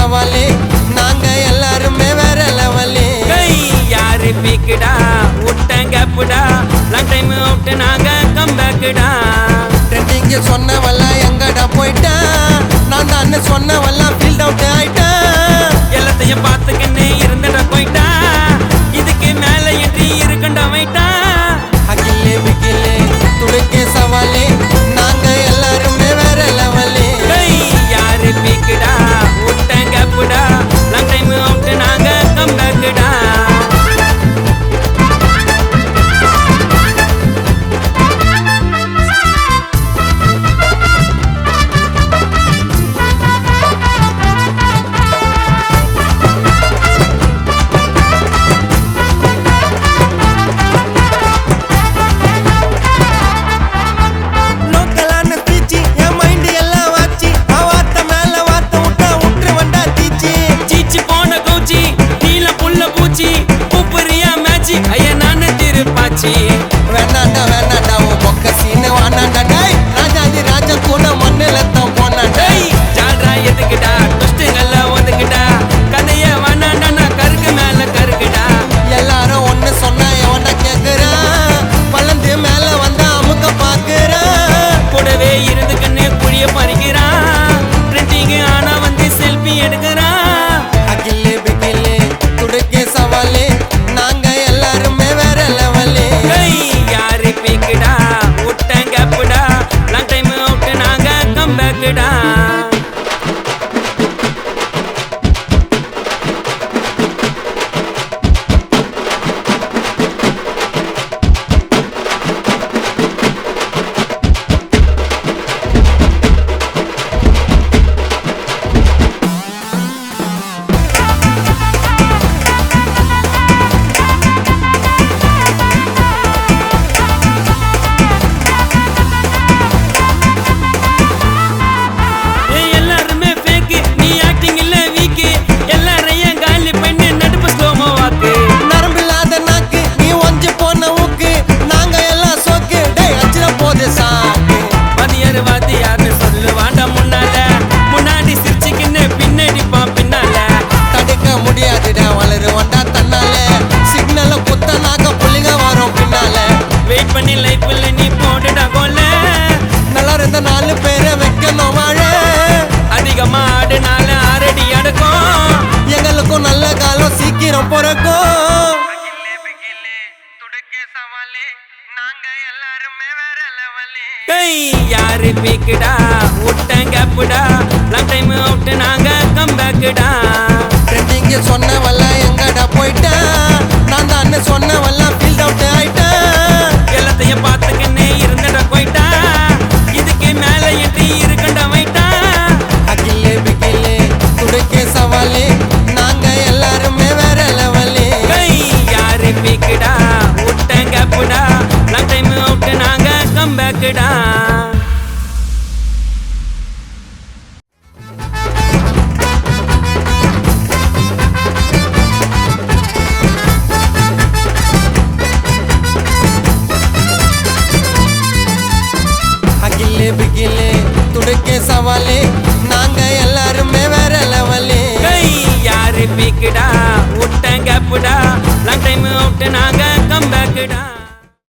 சவாலே நாங்க எல்லாருமே வேற லெவலே. யாரு பீக்குடா விட்டங்கப்புடா லாங் டைம் அவுட் நாங்க கம்பேக்குடா. ட்ரெண்டிங்க சொன்னவெல்லாம் எங்கடா போயிட்டா நான் தான் சொன்னவெல்லாம் ஃபீல்ட் அவுட் ஆயிட்டா. எல்லாத்தையும் பார்த்துக்கின்னு இருந்துட போயிட்டா இதுக்கு மேல எட்டி இருக்கண்டா வைட்டா. அகிலே பிகிலே துடுக்கே சவாலே நாங்க எல்லாருமே வேற லெவலே. யாரு பீக்குடா விட்டங்கப்புடா லாங் டைம் அவுட் நாங்க கம்பேக்குடா. வேணாண்டா வேணாண்டா உன் பொக்க சீனு வானாண்டா. டேய் ராஜாதி ராஜா கூட மண்ணில தான் போனாண்டா. ஜால்ரா எதுக்குடா துஷ்டுங்கள ஒதுக்குடா கதைய வேணாண்டா நான் கருக்கு மேல கருக்குடா. எல்லாரும் ஒண்ணு சொன்னா எவன கேக்குறா வளர்ந்து மேல வந்தா அமுக்க பாக்குறா. கூடவே இருந்துக்குன்னு குழிய பறிக்கிறான் ட்ரெண்டிங் ஆனா வந்து செல்ஃபி எடுக்கிறான். அகிலே பிகிலே துடுக்கே சவாலே நாங்க எல்லாருமே வேற லெவலே. யாரு பீக்குடா விட்டங்கப்புடா லாங் டைம் அவுட் நாங்க கம்பேக்குடா. நாலு பேரை வைக்கணும் வாழ அதிகமா ஆடுனால ஆரடி அடக்கும் எங்களுக்கும் நல்ல காலம் சீக்கிரம் பிறக்கும். யாரு பீக்குடா விட்டங்கப்புடா லாங் டைம் அவுட் நாங்க கம்பேக்குடா. ட்ரெண்டிங்க சொன்னவெல்லாம் எங்கடா போயிட்டா நான் தான் சொன்னவெல்லாம் ஃபீல்ட் அவுட் ஆயிட்டா. எல்லாத்தையும் பார்த்துக்கின்னு இருந்துட போயிட்டா இதுக்கு மேல எட்டி இருக்கண்டா வைட்டா. அகிலே பிகிலே துடுக்கே சவாலே நாங்க எல்லாருமே வேற லெவலே. யாரு பீக்குடா விட்டங்கப்புடா லாங் டைம் அவுட் நாங்க கம்பேக்குடா. அகிலே பிகிலே துடுக்கே சவாலே நாங்க எல்லாருமே